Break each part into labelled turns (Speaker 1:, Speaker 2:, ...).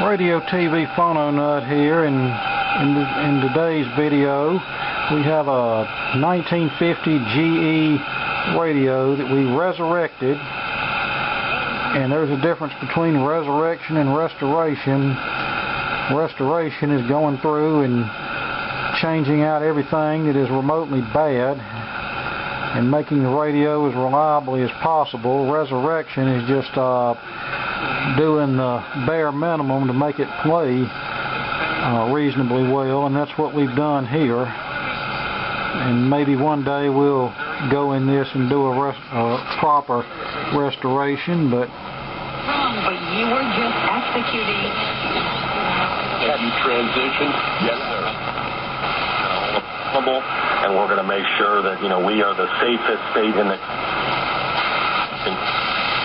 Speaker 1: Radio TV Phono Nut here, and in today's video we have a 1950 GE radio that we resurrected, and there's a difference between resurrection and restoration. Restoration is going through and changing out everything that is remotely bad and making the radio as reliably as possible. Resurrection is just doing the bare minimum to make it play reasonably well, and that's what we've done here. And maybe one day we'll go in this and do a proper restoration, but
Speaker 2: you were just executing.
Speaker 3: Have you transitioned? Yes, sir. And we're going to make sure that, we are the safest state in the...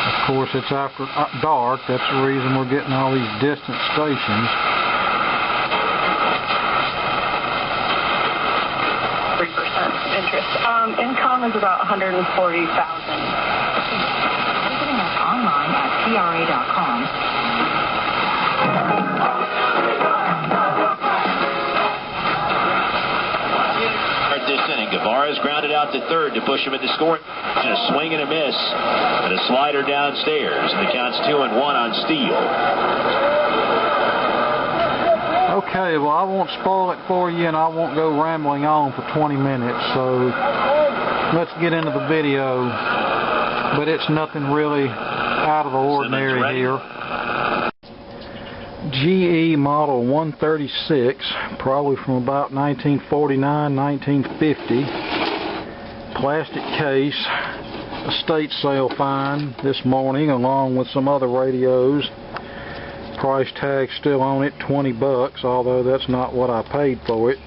Speaker 1: Of course, it's after dark. That's the reason we're getting all these distant stations.
Speaker 2: 3% interest. Income is about $140,000. Visiting us online at CRA.com.
Speaker 4: This inning, Guevara's grounded out to third to push him into scoring. And a swing and a miss, and a slider downstairs, and the count's 2-1 on Steele.
Speaker 1: Okay, well, I won't spoil it for you, and I won't go rambling on for 20 minutes, so let's get into the video. But it's nothing really out of the ordinary here. GE model 136, probably from about 1949, 1950. Plastic case, estate sale find this morning, along with some other radios. Price tag still on it, $20, although that's not what I paid for it.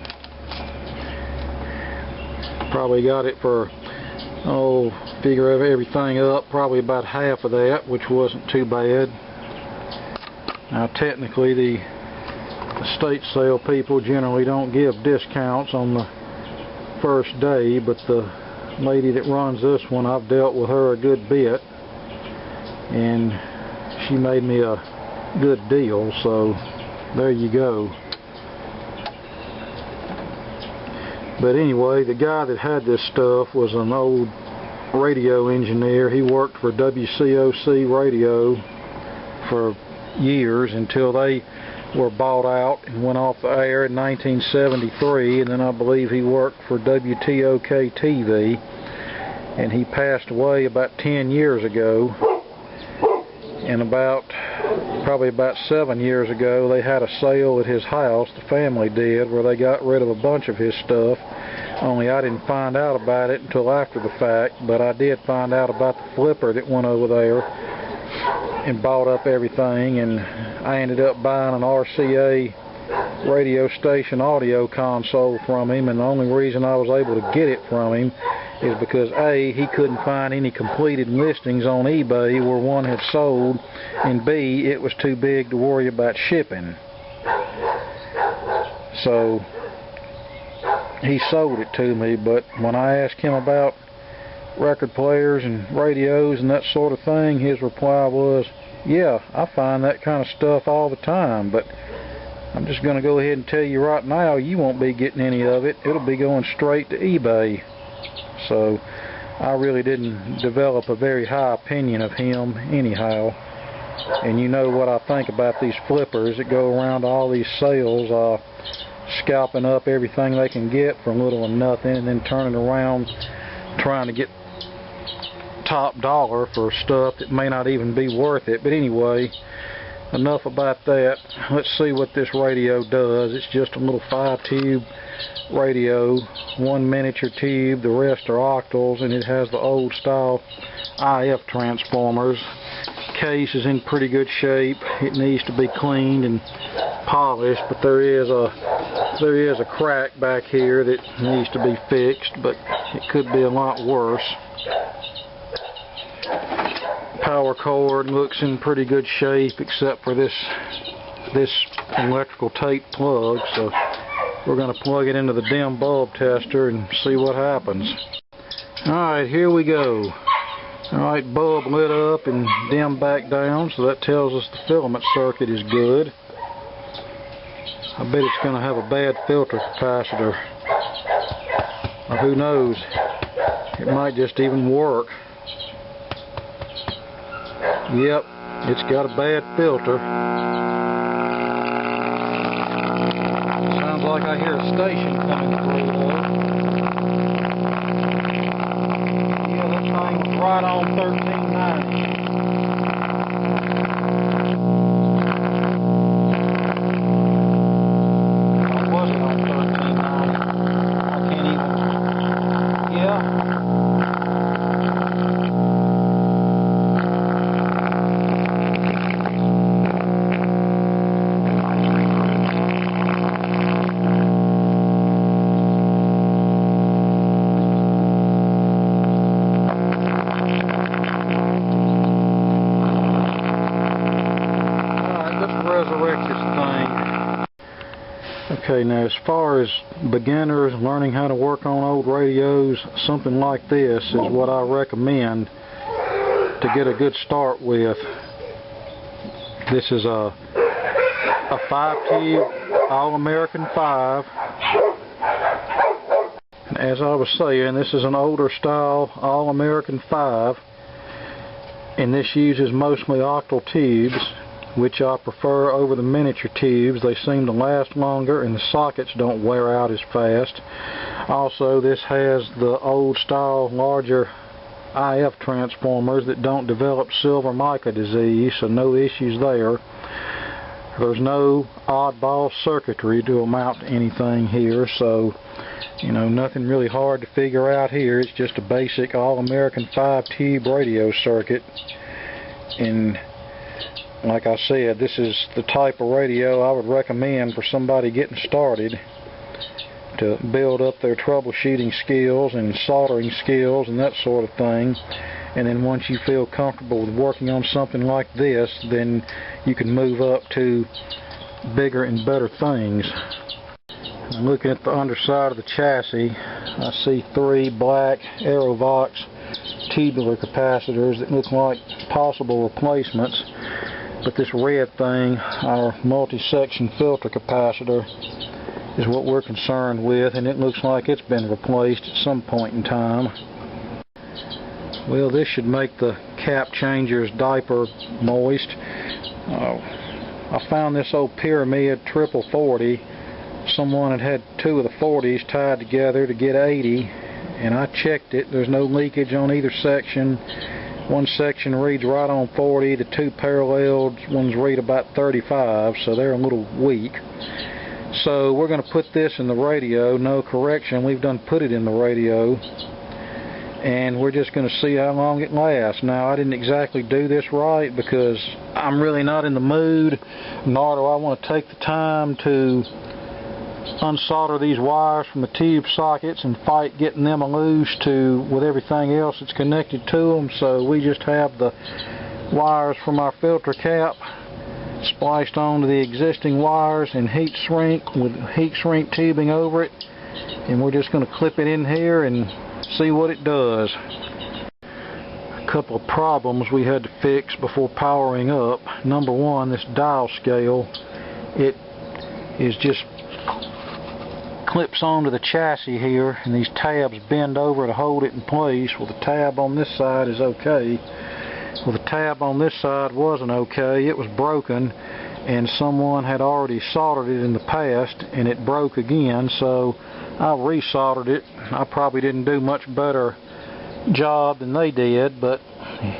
Speaker 1: Probably got it for, figure everything up, probably about half of that, which wasn't too bad. Now, technically, the estate sale people generally don't give discounts on the first day, but the lady that runs this one, I've dealt with her a good bit, and she made me a good deal, so there you go. But anyway, the guy that had this stuff was an old radio engineer. He worked for WCOC Radio for years until they were bought out and went off the air in 1973, and then I believe he worked for WTOK TV, and he passed away about 10 years ago. And probably about 7 years ago, they had a sale at his house, the family did, where they got rid of a bunch of his stuff. Only I didn't find out about it until after the fact, but I did find out about the flipper that went over there and bought up everything, and I ended up buying an RCA radio station audio console from him, and the only reason I was able to get it from him is because A, he couldn't find any completed listings on eBay where one had sold, and B, it was too big to worry about shipping. So he sold it to me, but when I asked him about record players and radios and that sort of thing, his reply was, yeah, I find that kind of stuff all the time, but I'm just going to go ahead and tell you right now, you won't be getting any of it. It'll be going straight to eBay. So I really didn't develop a very high opinion of him anyhow. And you know what I think about these flippers that go around all these sales, scalping up everything they can get for little or nothing, and then turning around trying to get top dollar for stuff that may not even be worth it. But anyway, enough about that. Let's see what this radio does. It's just a little 5-tube radio, one miniature tube, the rest are octals, and it has the old style IF transformers. Case is in pretty good shape. It needs to be cleaned and polished, but there is a crack back here that needs to be fixed, but it could be a lot worse. Power cord looks in pretty good shape except for this electrical tape plug, so we're going to plug it into the dim bulb tester and see what happens. Alright, here we go. Alright, bulb lit up and dimmed back down, so that tells us the filament circuit is good. I bet it's going to have a bad filter capacitor. Or who knows, it might just even work. Yep, it's got a bad filter. Sounds like I hear a station coming through though. Yeah, that thing was right on 1390. Okay, now as far as beginners learning how to work on old radios, something like this is what I recommend to get a good start with. This is a 5-tube All-American 5. And as I was saying, this is an older style All-American 5, and this uses mostly octal tubes, which I prefer over the miniature tubes. They seem to last longer and the sockets don't wear out as fast. Also, this has the old style larger IF transformers that don't develop silver mica disease, so no issues there. There's no oddball circuitry to amount to anything here, so you know, nothing really hard to figure out here. It's just a basic All-American 5-tube radio circuit. And like I said, this is the type of radio I would recommend for somebody getting started to build up their troubleshooting skills and soldering skills and that sort of thing. And then once you feel comfortable with working on something like this, then you can move up to bigger and better things. I'm looking at the underside of the chassis. I see 3 black Aerovox tubular capacitors that look like possible replacements. But this red thing, our multi-section filter capacitor, is what we're concerned with, and it looks like it's been replaced at some point in time. Well, this should make the cap changer's diaper moist. I found this old Pyramid 4040. Someone had 2 of the 40s tied together to get 80, and I checked it. There's no leakage on either section. One section reads right on 40, the 2 paralleled ones read about 35, so they're a little weak. So we're going to put this in the radio. No correction, we've done put it in the radio, and we're just going to see how long it lasts. Now, I didn't exactly do this right because I'm really not in the mood, nor do I want to take the time to unsolder these wires from the tube sockets and fight getting them loose with everything else that's connected to them. So we just have the wires from our filter cap spliced onto the existing wires and heat shrink with heat shrink tubing over it, and we're just going to clip it in here and see what it does. A couple of problems we had to fix before powering up. Number one, this dial scale, it is just clips onto the chassis here, and these tabs bend over to hold it in place. Well, the tab on this side is okay. Well, the tab on this side wasn't okay. It was broken, and someone had already soldered it in the past, and it broke again, so I resoldered it. I probably didn't do much better job than they did, but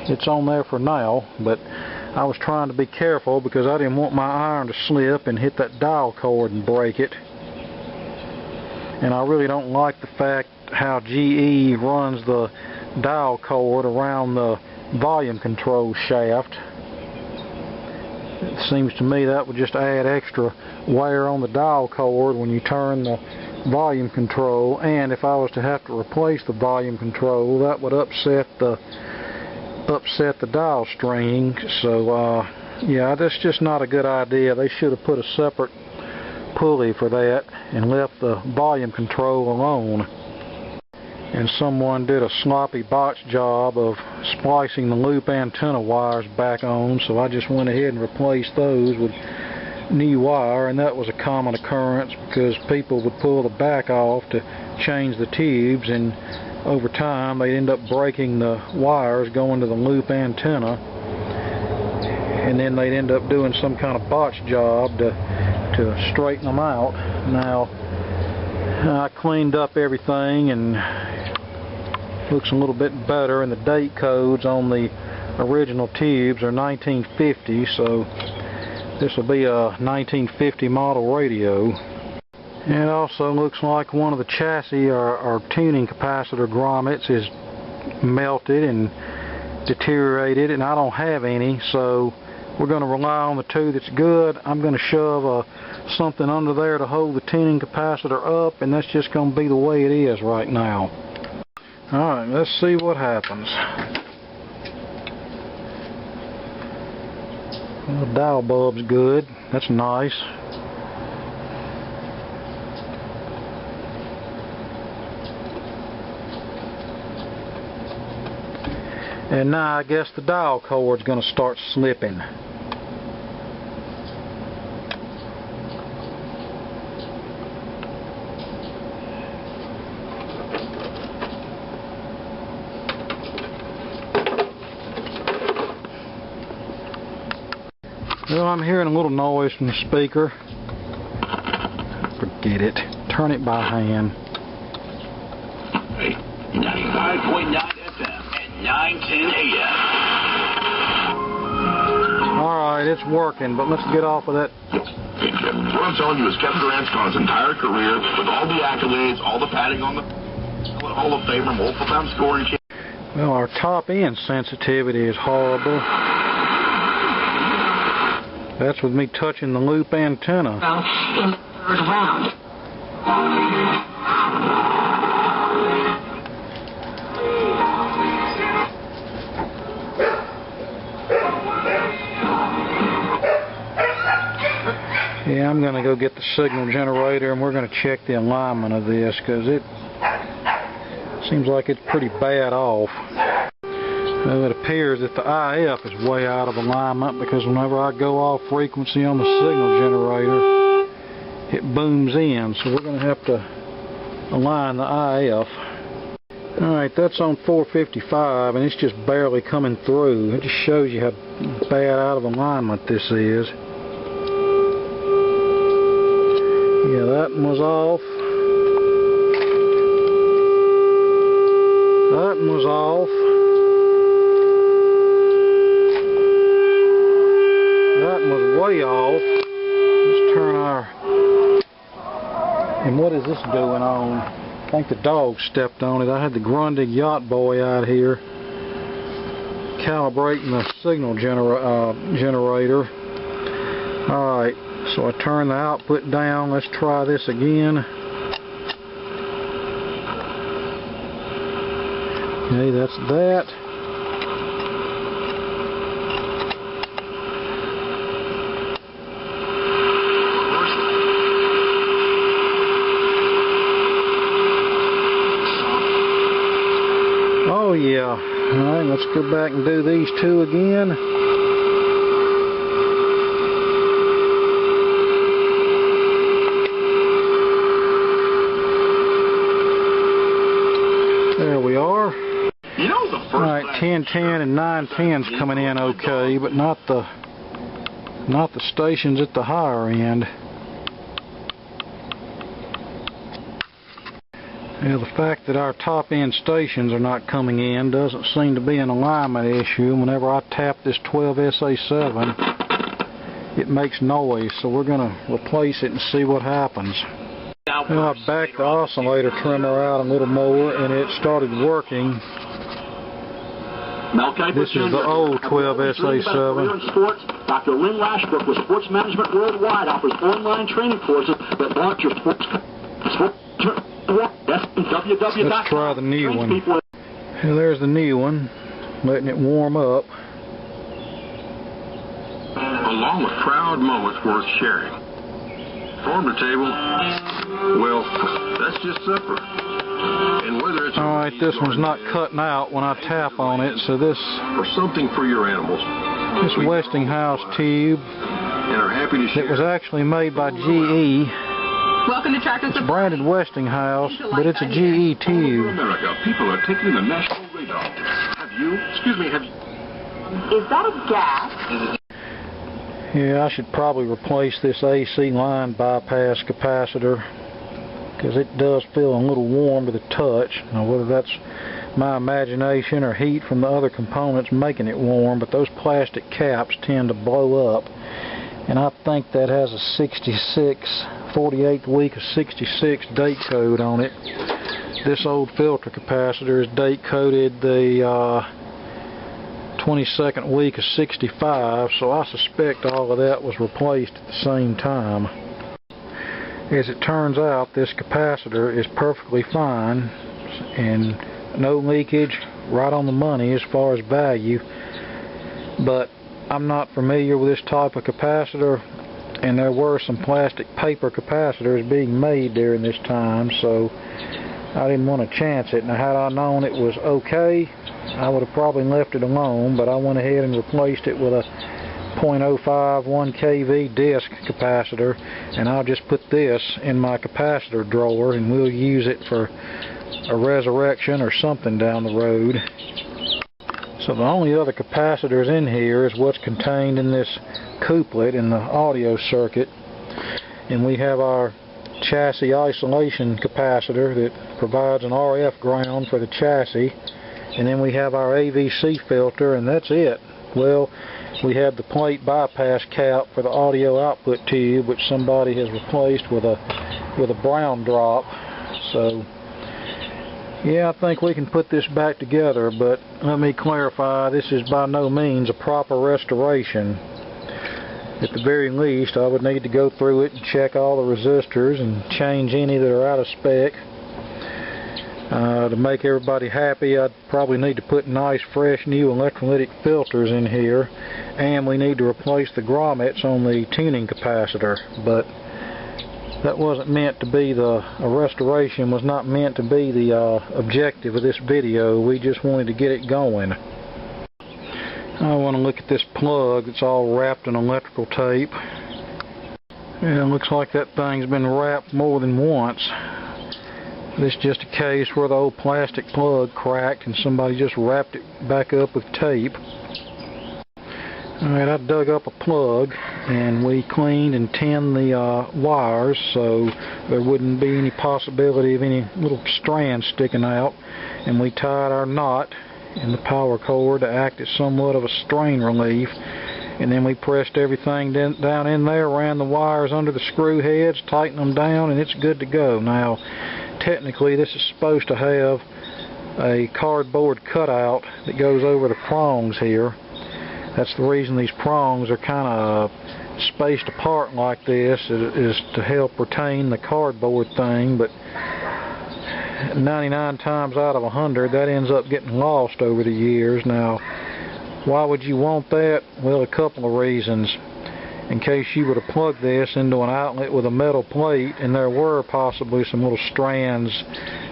Speaker 1: it's on there for now. But I was trying to be careful because I didn't want my iron to slip and hit that dial cord and break it. And I really don't like the fact how GE runs the dial cord around the volume control shaft. It seems to me that would just add extra wear on the dial cord when you turn the volume control, and if I was to have to replace the volume control, that would upset the dial string. So yeah, that's just not a good idea. They should have put a separate pulley for that and left the volume control alone. And someone did a sloppy botch job of splicing the loop antenna wires back on, so I just went ahead and replaced those with new wire, and that was a common occurrence because people would pull the back off to change the tubes, and over time they'd end up breaking the wires going to the loop antenna, and then they'd end up doing some kind of botch job to straighten them out. Now I cleaned up everything and looks a little bit better, and the date codes on the original tubes are 1950, so this will be a 1950 model radio. And it also looks like one of the chassis or tuning capacitor grommets is melted and deteriorated, and I don't have any, so we're going to rely on the two that's good. I'm going to shove something under there to hold the tuning capacitor up, and that's just going to be the way it is right now. Alright, let's see what happens. Well, the dial bulb's good. That's nice. And now I guess the dial cord's going to start slipping. Well, I'm hearing a little noise from the speaker. Forget it. Turn it by hand.
Speaker 5: 95.9 FM and 910 AM.
Speaker 3: Alright,
Speaker 1: it's working, but let's get off of that.
Speaker 3: What I'm telling you is Kevin Durant's gone his entire career with all the accolades, all the patting on the Hall of Famer, multiple time scoring.
Speaker 1: Well, our top end sensitivity is horrible. That's with me touching the loop antenna.
Speaker 2: In the third round.
Speaker 1: Yeah, I'm going to go get the signal generator, and we're going to check the alignment of this, because it seems like it's pretty bad off. Well, it appears that the IF is way out of alignment, because whenever I go off frequency on the signal generator, it booms in, so we're going to have to align the IF. Alright, that's on 455, and it's just barely coming through. It just shows you how bad out of alignment this is. Yeah, that one was off. That one was off. That one was way off. Let's turn our... And what is this doing on? I think the dog stepped on it. I had the Grundig Yacht Boy out here calibrating the signal generator. Alright, so I turn the output down. Let's try this again. Okay, that's that. Oh yeah. Alright, let's go back and do these two again. There we are.
Speaker 3: You know the first.
Speaker 1: Alright, 1010 and 910's coming in okay, but not the stations at the higher end. Yeah, the fact that our top end stations are not coming in doesn't seem to be an alignment issue. Whenever I tap this 12SA7, it makes noise, so we're going to replace it and see what happens. Well, I backed the oscillator trimmer out a little more, and it started working. This is the old 12SA7.
Speaker 5: Dr. Lynn Lashbrook with Sports Management Worldwide offers online training courses that launch your sports.
Speaker 1: Let's try the new one. Well, there's the new one, letting it warm up.
Speaker 3: Along with proud moments worth sharing. Farm to table, well, that's just supper. And whether it's
Speaker 1: alright, this one's not cutting out when I tap on it, so this
Speaker 3: or something for your animals.
Speaker 1: This Westinghouse tube
Speaker 3: happy to share.
Speaker 1: It was actually made by GE.
Speaker 2: Welcome to Tractor
Speaker 1: It's
Speaker 2: Supply.
Speaker 1: branded Westinghouse, but it's a GE
Speaker 3: All over
Speaker 1: tube.
Speaker 3: America, people are taking the national radar. Have you?
Speaker 2: Is that a gas?
Speaker 1: Yeah, I should probably replace this AC line bypass capacitor because it does feel a little warm to the touch. Now, whether that's my imagination or heat from the other components making it warm, but those plastic caps tend to blow up. And I think that has a 48th week of 66 date code on it. This old filter capacitor is date coded the 22nd week of 65, so I suspect all of that was replaced at the same time. As it turns out, this capacitor is perfectly fine and no leakage, right on the money as far as value, but I'm not familiar with this type of capacitor, and there were some plastic paper capacitors being made during this time, so I didn't want to chance it. Now, had I known it was okay, I would have probably left it alone, but I went ahead and replaced it with a 0.05 1 kV disc capacitor, and I'll just put this in my capacitor drawer and we'll use it for a resurrection or something down the road. So the only other capacitors in here is what's contained in this couplet in the audio circuit, and we have our chassis isolation capacitor that provides an RF ground for the chassis, and then we have our AVC filter, and that's it. Well, we have the plate bypass cap for the audio output tube, which somebody has replaced with a brown drop. So yeah, I think we can put this back together, but let me clarify, this is by no means a proper restoration. At the very least, I would need to go through it and check all the resistors and change any that are out of spec. To make everybody happy, I'd probably need to put nice, fresh, new electrolytic filters in here, and we need to replace the grommets on the tuning capacitor, but that wasn't meant to be a restoration was not meant to be the objective of this video. We just wanted to get it going. I want to look at this plug that's all wrapped in electrical tape. Yeah, it looks like that thing's been wrapped more than once. This is just a case where the old plastic plug cracked and somebody just wrapped it back up with tape. Alright, I dug up a plug and we cleaned and tinned the wires so there wouldn't be any possibility of any little strands sticking out, and we tied our knot in the power cord to act as somewhat of a strain relief, and then we pressed everything down in there, ran the wires under the screw heads, tightened them down, and it's good to go. Now, technically this is supposed to have a cardboard cutout that goes over the prongs here. That's the reason these prongs are kind of spaced apart like this, is to help retain the cardboard thing, but 99 times out of 100 that ends up getting lost over the years. Now, why would you want that? Well, a couple of reasons. In case you were to plug this into an outlet with a metal plate and there were possibly some little strands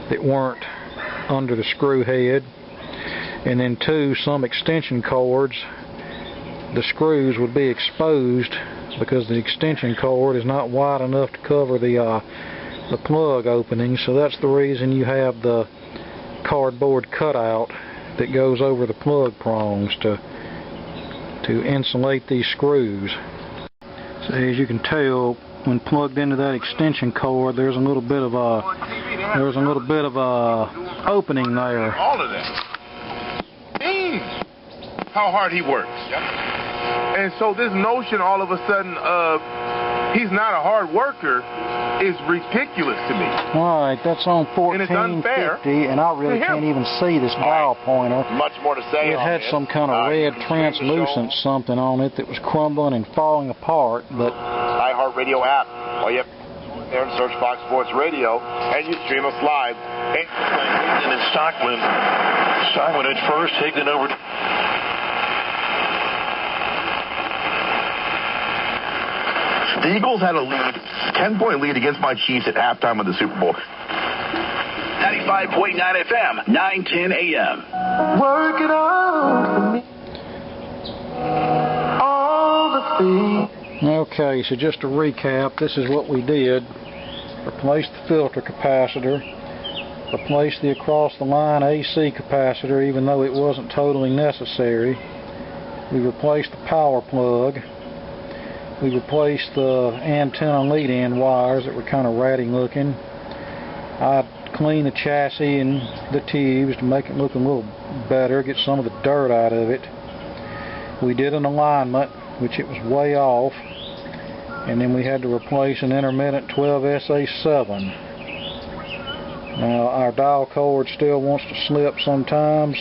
Speaker 1: that weren't under the screw head, and then two, some extension cords, the screws would be exposed because the extension cord is not wide enough to cover the plug opening. So that's the reason you have the cardboard cutout that goes over the plug prongs to insulate these screws. So as you can tell, when plugged into that extension cord, there's a little bit of a opening there.
Speaker 6: All of that means how hard he works. Yep. And so this notion all of a sudden of he's not a hard worker is ridiculous to me.
Speaker 1: Alright, that's on 1450, and I really can't even see this dial pointer.
Speaker 6: Much more to say.
Speaker 1: It had some kind of red translucent something on it that was crumbling and falling apart, but
Speaker 6: iHeartRadio app. All you have to go there and search Fox Sports Radio, and you stream us live.
Speaker 7: And then Stockman at first, Higdon over.
Speaker 8: The Eagles had a lead, 10-point lead against my Chiefs at halftime of the Super Bowl.
Speaker 9: 95.9 FM, 910 AM.
Speaker 10: Work it out for me. All the things.
Speaker 1: Okay, so just to recap, this is what we did. Replace the filter capacitor, replace the across-the-line AC capacitor, even though it wasn't totally necessary. We replaced the power plug. We replaced the antenna lead-in wires that were kind of ratty looking. I cleaned the chassis and the tubes to make it look a little better, get some of the dirt out of it. We did an alignment, which it was way off, and then we had to replace an intermittent 12SA7. Now our dial cord still wants to slip sometimes.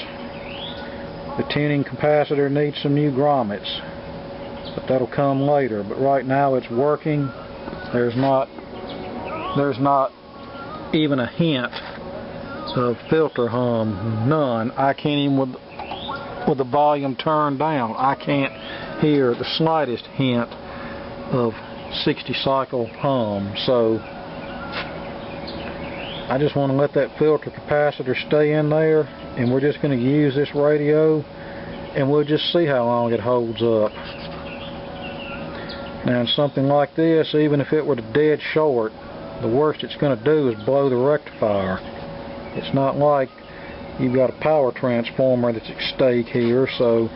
Speaker 1: The tuning capacitor needs some new grommets, but that'll come later. But right now it's working. There's not even a hint of filter hum. None. I can't even with the volume turned down. I can't hear the slightest hint of 60 cycle hum. So I just want to let that filter capacitor stay in there, and we're just going to use this radio and we'll just see how long it holds up. Now in something like this, even if it were dead short, the worst it's going to do is blow the rectifier. It's not like you've got a power transformer that's at stake here. So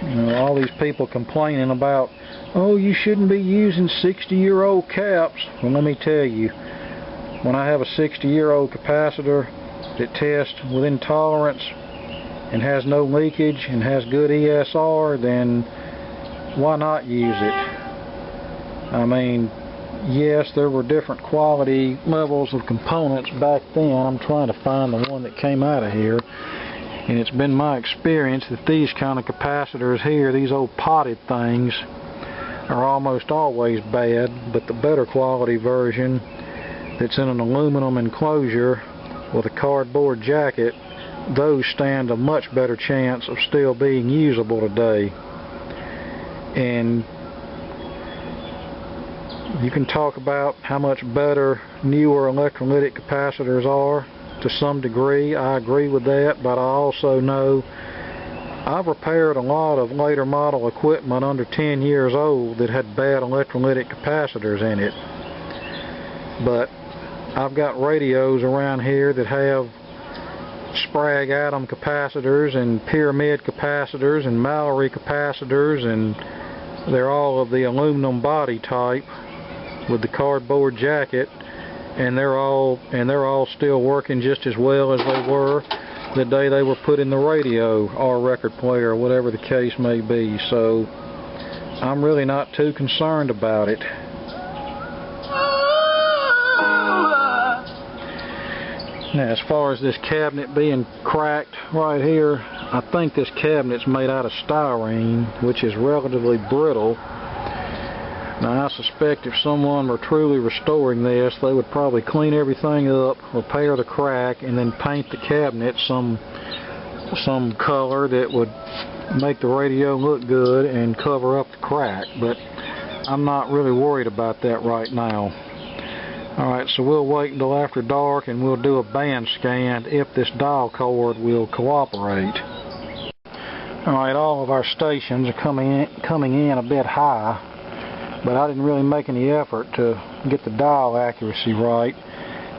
Speaker 1: you know, all these people complaining about, oh, you shouldn't be using 60-year-old caps. Well, let me tell you, when I have a 60-year-old capacitor that tests within tolerance and has no leakage and has good ESR, then why not use it? I mean, yes, there were different quality levels of components back then. I'm trying to find the one that came out of here. And it's been my experience that these kind of capacitors here, these old potted things, are almost always bad, but the better quality version that's in an aluminum enclosure with a cardboard jacket, those stand a much better chance of still being usable today. And you can talk about how much better newer electrolytic capacitors are to some degree. I agree with that, but I also know I've repaired a lot of later model equipment under 10 years old that had bad electrolytic capacitors in it. But I've got radios around here that have Sprague atom capacitors and pyramid capacitors and Mallory capacitors, and they're all of the aluminum body type with the cardboard jacket, and they're all still working just as well as they were the day they were put in the radio or record player, whatever the case may be. So I'm really not too concerned about it. Now, as far as this cabinet being cracked right here, I think this cabinet's made out of styrene, which is relatively brittle. Now, I suspect if someone were truly restoring this, they would probably clean everything up, repair the crack, and then paint the cabinet some color that would make the radio look good and cover up the crack. But I'm not really worried about that right now. Alright, so we'll wait until after dark and we'll do a band scan if this dial cord will cooperate. Alright, all of our stations are coming in a bit high, but I didn't really make any effort to get the dial accuracy right,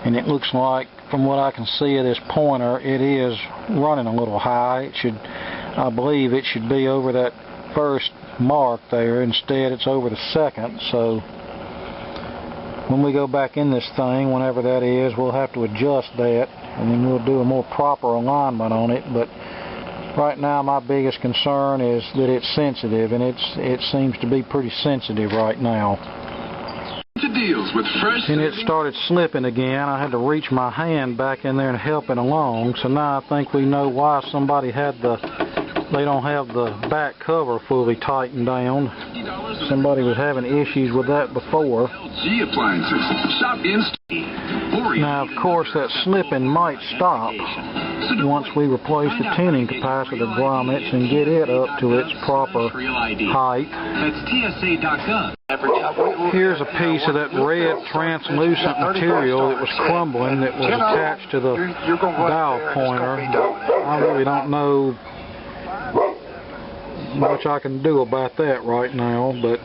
Speaker 1: and it looks like, from what I can see of this pointer, it is running a little high. It should, I believe it should be over that first mark there. Instead it's over the second. So when we go back in this thing, whenever that is, we'll have to adjust that, and then we'll do a more proper alignment on it. But right now my biggest concern is that it's sensitive, and it seems to be pretty sensitive right now. And it started slipping again. I had to reach my hand back in there and help it along. So now I think we know why somebody had they don't have the back cover fully tightened down. Somebody was having issues with that before. Now, of course, that slipping might stop once we replace the tuning capacitor grommets and get it up to its proper height. Here's a piece of that red translucent material that was crumbling that was attached to the dial pointer. I really don't know much I can do about that right now, but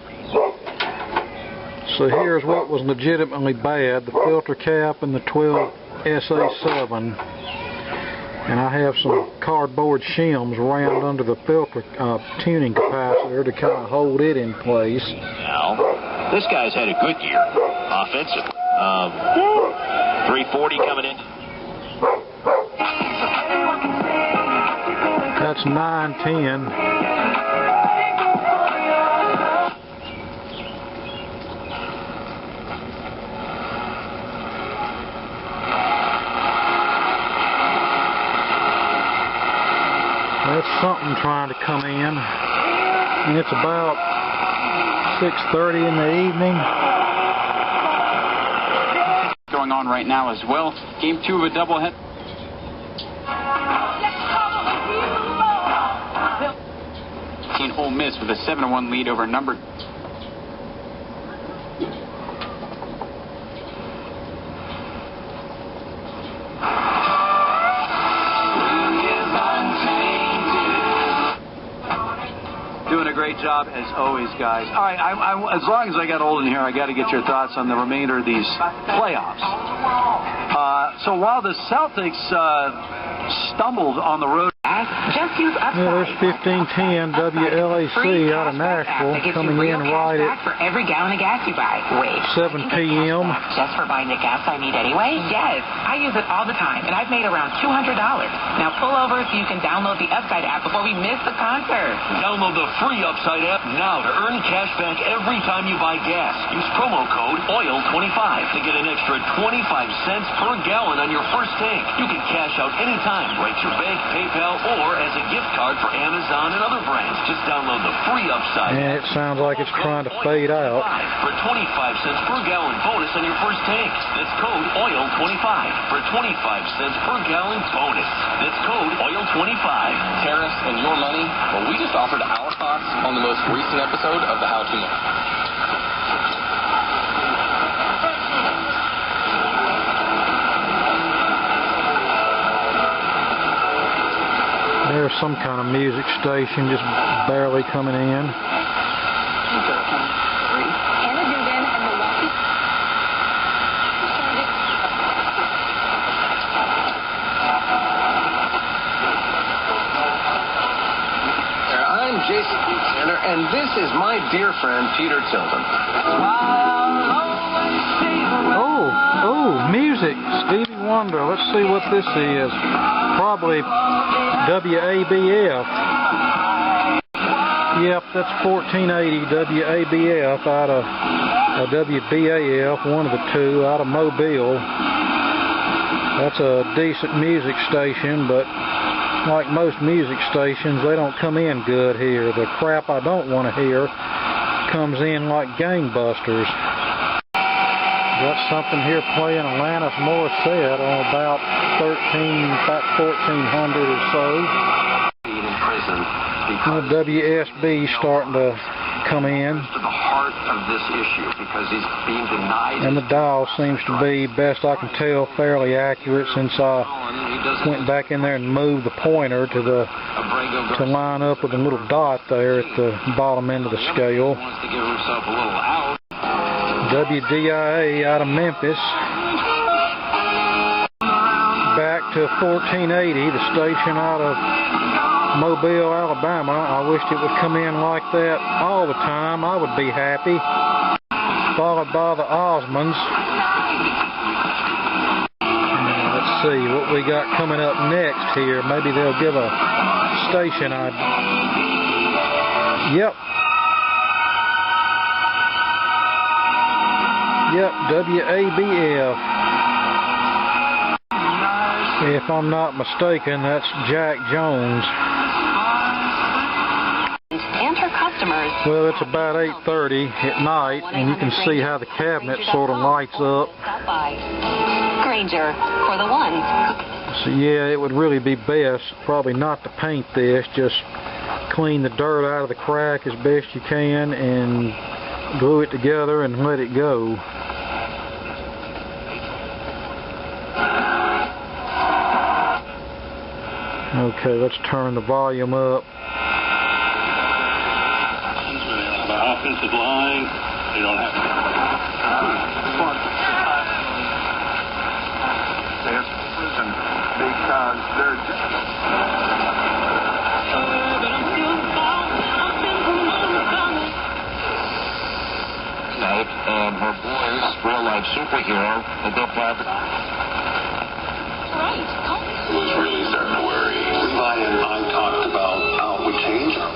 Speaker 1: So here's what was legitimately bad, the filter cap and the 12 SA7. And I have some cardboard shims rammed under the filter tuning capacitor to kind of hold it in place.
Speaker 4: Now, this guy's had a good year offensively. 340 coming in.
Speaker 1: That's 910. That's something trying to come in, and it's about 6:30 in the evening.
Speaker 10: Going on right now as well. Game 2 of a doubleheader. Ole Miss with a 7-1 lead over number.
Speaker 11: Doing a great job as always, guys. All right, as long as I got old in here, I got to get your thoughts on the remainder of these playoffs. So while the Celtics stumbled on the road.
Speaker 2: Just use upside.
Speaker 1: There's 1510 WLAC out of Nashville coming in right at
Speaker 2: for every gallon of gas you buy. Wait.
Speaker 1: 7 p.m.
Speaker 2: Just for buying the gas I need anyway? Yes. I use it all the time, and I've made around $200. Now pull over so you can download the Upside app before we miss the concert.
Speaker 12: Download the free Upside app now to earn cash back every time you buy gas. Use promo code OIL25 to get an extra 25 cents per gallon on your first tank. You can cash out anytime, right to your bank, PayPal, or as a gift card for Amazon and other brands. Just download the free Upside.
Speaker 1: And it sounds like it's trying to fade out.
Speaker 12: For 25 cents per gallon bonus on your first tank. That's code OIL25 for 25 cents per gallon bonus. That's code OIL25.
Speaker 13: Tariffs and your money? Well, we just offered our thoughts on the most recent episode of the How To Know.
Speaker 1: There's some kind of music station just barely coming in.
Speaker 13: I'm Jason Center, and this is my dear friend Peter Tilden.
Speaker 1: Oh, music. Stevie Wonder. Let's see what this is. Probably WABF. Yep, that's 1480 WABF out of WBAF, one of the two, out of Mobile. That's a decent music station, but like most music stations, they don't come in good here. The crap I don't want to hear comes in like gangbusters. Got something here playing Alanis Morissette on about 1400 or so. WSB starting to come in. And the dial seems to be, best I can tell, fairly accurate since I went back in there and moved the pointer to line up with a little dot there at the bottom end of the scale. WDIA out of Memphis. Back to 1480, the station out of Mobile, Alabama. I wished it would come in like that all the time. I would be happy. Followed by the Osmonds. Let's see what we got coming up next here. Maybe they'll give a station idea. Yep, WABF. If I'm not mistaken, that's Jack Jones.
Speaker 2: And her customers.
Speaker 1: Well, it's about 8:30 at night, and you can see how the cabinet sort of lights up.
Speaker 2: Granger for the ones.
Speaker 1: So yeah, it would really be best probably not to paint this. Just clean the dirt out of the crack as best you can and glue it together and let it go. Okay, let's turn the volume up.
Speaker 7: The offensive line, they don't have
Speaker 14: life, and her boy's real-life superhero, and they'll have...
Speaker 15: Right.
Speaker 3: It was really starting to worry.
Speaker 14: Levi and I talked about how it would change her.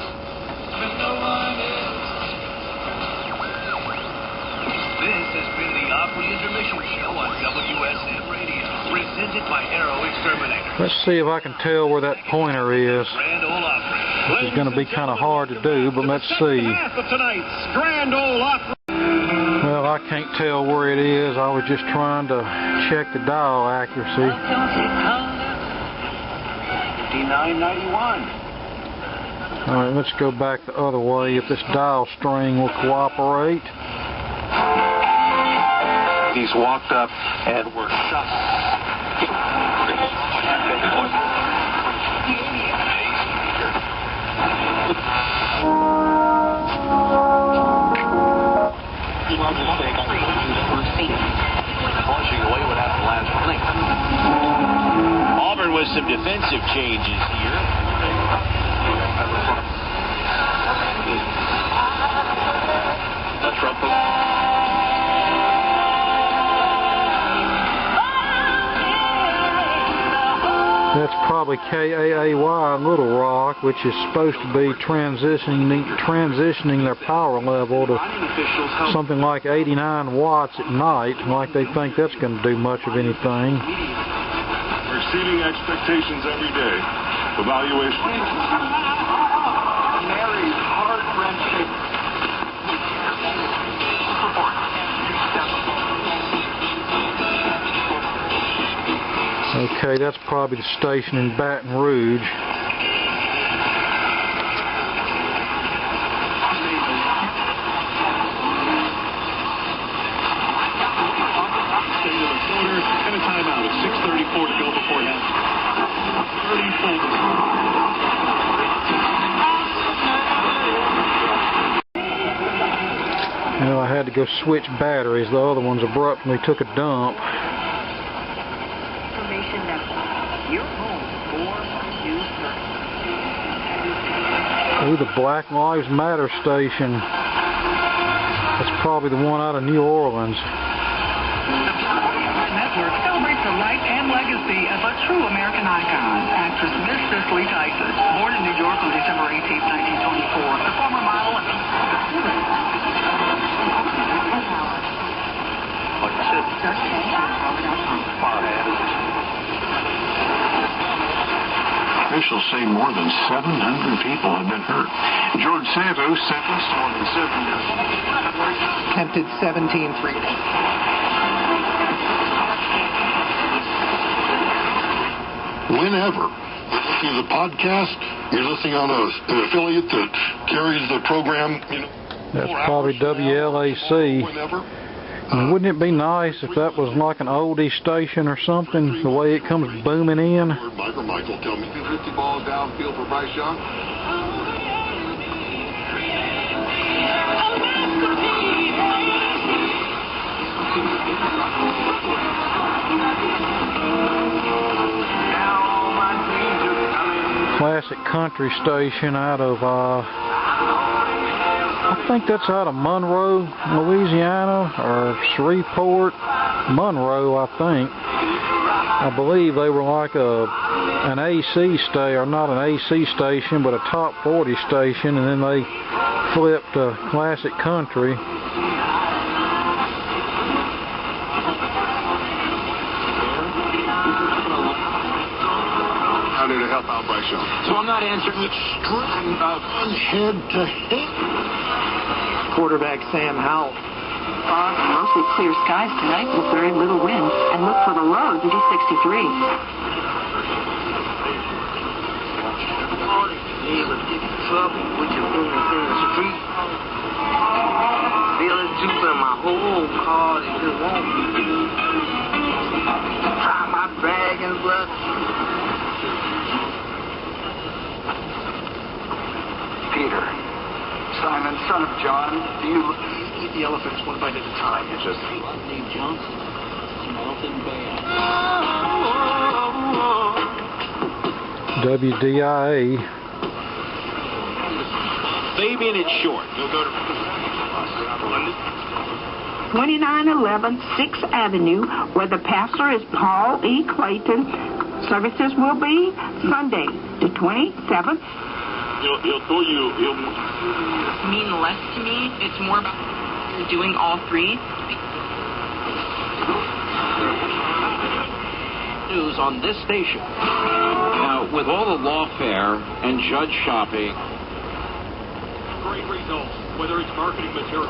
Speaker 12: This has been the Opry Intermission Show on WSM Radio, presented by Aero Exterminator.
Speaker 1: Let's see if I can tell where that pointer is.
Speaker 12: Grand Ole Opry.
Speaker 1: This is going to be kind of hard to do, but let's see.
Speaker 12: Half of tonight's Grand Ole Opry.
Speaker 1: Well, I can't tell where it is. I was just trying to check the dial accuracy.
Speaker 13: 5991.
Speaker 1: All right, let's go back the other way if this dial string will cooperate.
Speaker 13: He's walked up and we're shot.
Speaker 12: Punching away without the last blink.
Speaker 4: Auburn with some defensive changes here.
Speaker 1: That's probably KAAY Little Rock, which is supposed to be transitioning their power level to something like 89 watts at night, like they think that's going to do much of anything.
Speaker 3: We're exceeding expectations every day. Evaluation.
Speaker 14: Mary's heart-wrenching.
Speaker 1: Okay, that's probably the station in Baton Rouge.
Speaker 12: And a timeout at 6:34 to go before half. 34.
Speaker 1: Well, I had to go switch batteries. The other ones abruptly took a dump. Ooh, the Black Lives Matter station. That's probably the one out of New Orleans.
Speaker 2: Network celebrates the life and legacy of a true American icon, actress Miss Cicely Tyson. Born in New York on December 18, 1924, the former model and
Speaker 3: Officials say more than 700 people have been hurt. George Santos sentenced more than 7 years.
Speaker 2: attempted 17-3.
Speaker 3: Whenever you're listening to the podcast, you're listening on an affiliate that carries the program,
Speaker 1: That's probably WLAC.
Speaker 3: Whenever.
Speaker 1: Wouldn't it be nice if that was like an oldie station or something, the way it comes booming in?
Speaker 3: Michael, tell me. 50 balls downfield for Bryce Young.
Speaker 1: Classic country station out of, I think that's out of Monroe, Louisiana, or Shreveport, Monroe, I think. I believe they were like an AC station, or not an AC station, but a top 40 station, and then they flipped to classic country.
Speaker 3: How did it help out Bryce Young?
Speaker 14: So I'm not answering the string of head to head.
Speaker 2: Quarterback Sam Howell.
Speaker 15: Mostly clear skies tonight with very little wind. And look for the lows, it'll be 63.
Speaker 14: Trouble with your business in the street. Feeling juice in my whole car, they just won't. Try my bag and blood.
Speaker 13: Peter, Simon, son of John, do you eat the elephants one bite at a time? It's just
Speaker 14: Rodney Johnson, Mountain Band.
Speaker 1: WDIA.
Speaker 4: Fabian, it's short.
Speaker 3: He'll go to London.
Speaker 15: 2911 6th Avenue, where the pastor is Paul E. Clayton. Services will be Sunday, the 27th.
Speaker 16: He'll mean less to me. It's more about doing all three.
Speaker 17: News on this station. Now, with all the lawfare and judge shopping,
Speaker 18: great results, whether it's marketing materials,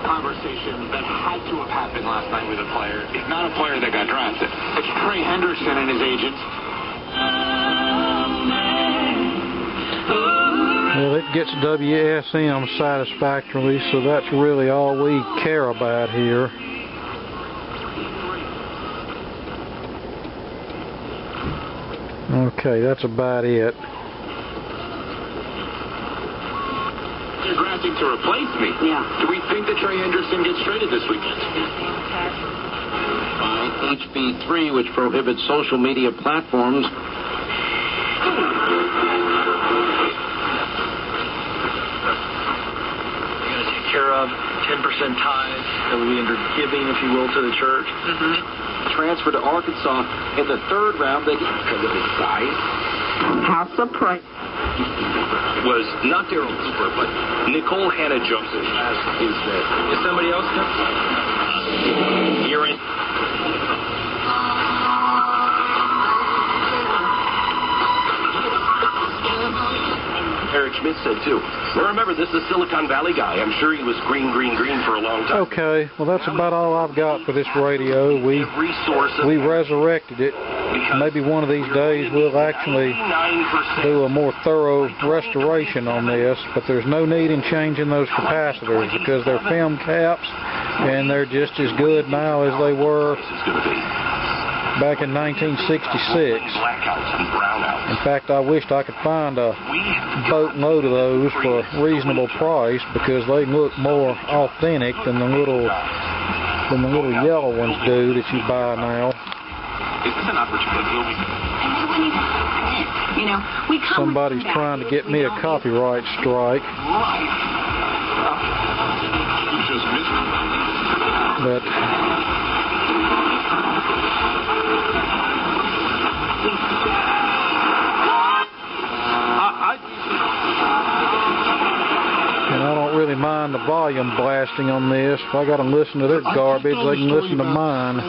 Speaker 18: conversation that had to have happened last night with a player. It's not a player that got drafted. It's Trey Henderson and his agent.
Speaker 1: Well, it gets WSM satisfactorily, so that's really all we care about here. Okay, that's about it.
Speaker 18: They're drafting to replace me.
Speaker 15: Yeah.
Speaker 18: Do we think that Trey Henderson gets traded this weekend?
Speaker 17: by HB3, which prohibits social media platforms.
Speaker 19: Care of 10% tithes that would be under giving, if you will, to the church. Transfer to Arkansas in the third round because of his size.
Speaker 15: House of Prayer
Speaker 19: Was not Daryl Cooper, but Nicole Hannah Joseph is somebody else now? You're in.
Speaker 18: Eric Schmidt said too. Well, remember, this is Silicon Valley guy. I'm sure he was green for a long time.
Speaker 1: Okay, well that's about all I've got for this radio. We resurrected it. Maybe one of these days we'll actually do a more thorough restoration on this, but there's no need in changing those capacitors because they're film caps and they're just as good now as they were back in 1966. In fact, I wished I could find a boatload of those for a reasonable price because they look more authentic than the little yellow ones do that you buy now.
Speaker 18: Is this an opportunity?
Speaker 15: You know, we come
Speaker 1: Somebody's trying to get me a copyright strike. But and I don't really mind the volume blasting on this. If I got to listen to their garbage, they can listen to mine.